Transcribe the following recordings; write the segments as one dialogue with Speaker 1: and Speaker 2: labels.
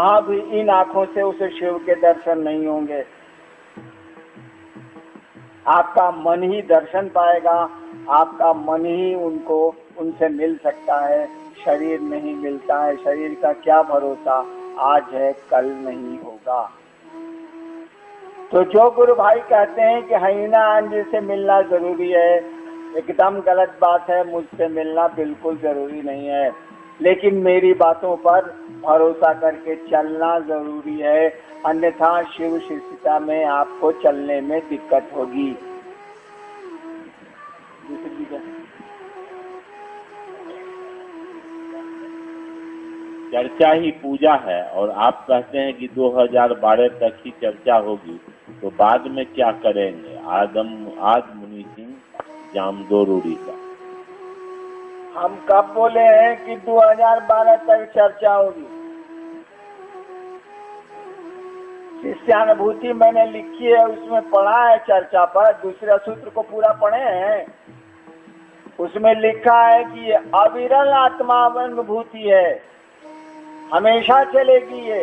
Speaker 1: वहां भी इन आंखों से उसे शिव के दर्शन नहीं होंगे। आपका मन ही दर्शन पाएगा, आपका मन ही उनसे मिल सकता है। शरीर नहीं मिलता है, शरीर का क्या भरोसा, आज है कल नहीं होगा। तो जो गुरु भाई कहते हैं कि हईना अंज से मिलना जरूरी है, एकदम गलत बात है। मुझसे मिलना बिल्कुल जरूरी नहीं है, लेकिन मेरी बातों पर भरोसा करके चलना जरूरी है, अन्यथा शिव शिष्यता में आपको चलने में दिक्कत होगी।
Speaker 2: चर्चा ही पूजा है और आप कहते हैं कि 2012 तक ही चर्चा होगी, तो बाद में क्या करेंगे? आज मुनि सिंह जामदोर उड़ीसा।
Speaker 1: हम कब बोले हैं कि 2012 तक चर्चा होगी? शिष्यानुभूति मैंने लिखी है, उसमें पढ़ा है चर्चा पर। दूसरे सूत्र को पूरा पढ़े हैं, उसमें लिखा है कि ये अविरल आत्मानुभूति है, हमेशा चलेगी। ये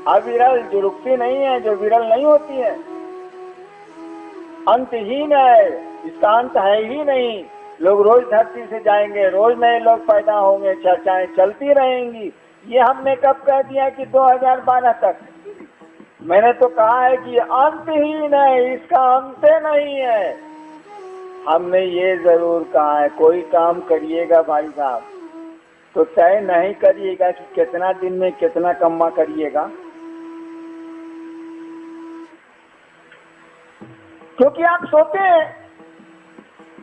Speaker 1: अविरल, जो रुकती नहीं है, जो विरल नहीं होती है, अंतहीन है, इसका अंत है ही नहीं। लोग रोज धरती से जाएंगे, रोज नए लोग पैदा होंगे, चर्चाएं चलती रहेंगी। ये हमने कब कह दिया कि 2012 तक? मैंने तो कहा है कि अंतहीन है, इसका अंत नहीं है। हमने ये जरूर कहा है, कोई काम करिएगा भाई साहब तो तय नहीं करिएगा कि कितना दिन में कितना कम्मा करिएगा, क्योंकि आप सोते हैं,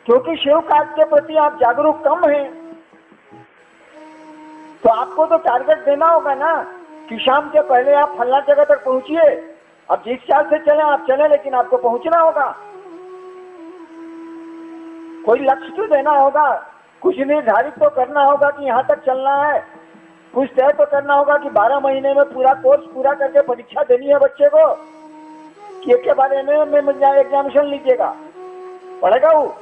Speaker 1: क्योंकि शिव कार्य के प्रति आप जागरूक कम हैं। तो आपको तो टारगेट देना होगा ना कि शाम के पहले आप फलना जगह तक पहुंचिए। अब जिस चाल से चले आप चले, लेकिन आपको पहुंचना होगा। कोई लक्ष्य तो देना होगा, कुछ निर्धारित तो करना होगा कि यहाँ तक चलना है। कुछ तय तो करना होगा कि 12 महीने में पूरा कोर्स पूरा करके परीक्षा देनी है बच्चे को, कि एक के बाद में एग्जामिनेशन लीजिएगा, पढ़ेगा वो।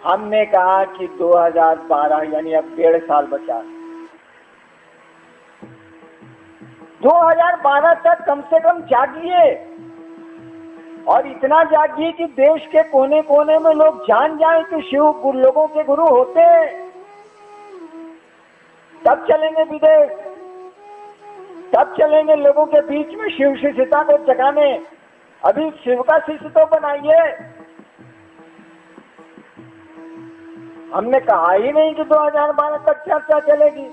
Speaker 1: हमने कहा कि 2012 यानी अब 1.5 साल बचा। 2012 तक कम से कम जागिए, और इतना जागिए कि देश के कोने कोने में लोग जान जाएं कि शिव लोगों के गुरु होते हैं। तब चलेंगे विदेश, तब चलेंगे लोगों के बीच में शिव शिष्यता को जगाने। अभी शिव का शिष्य तो बनाइए। हमने कहा ही नहीं कि 2012 तक चर्चा चलेगी।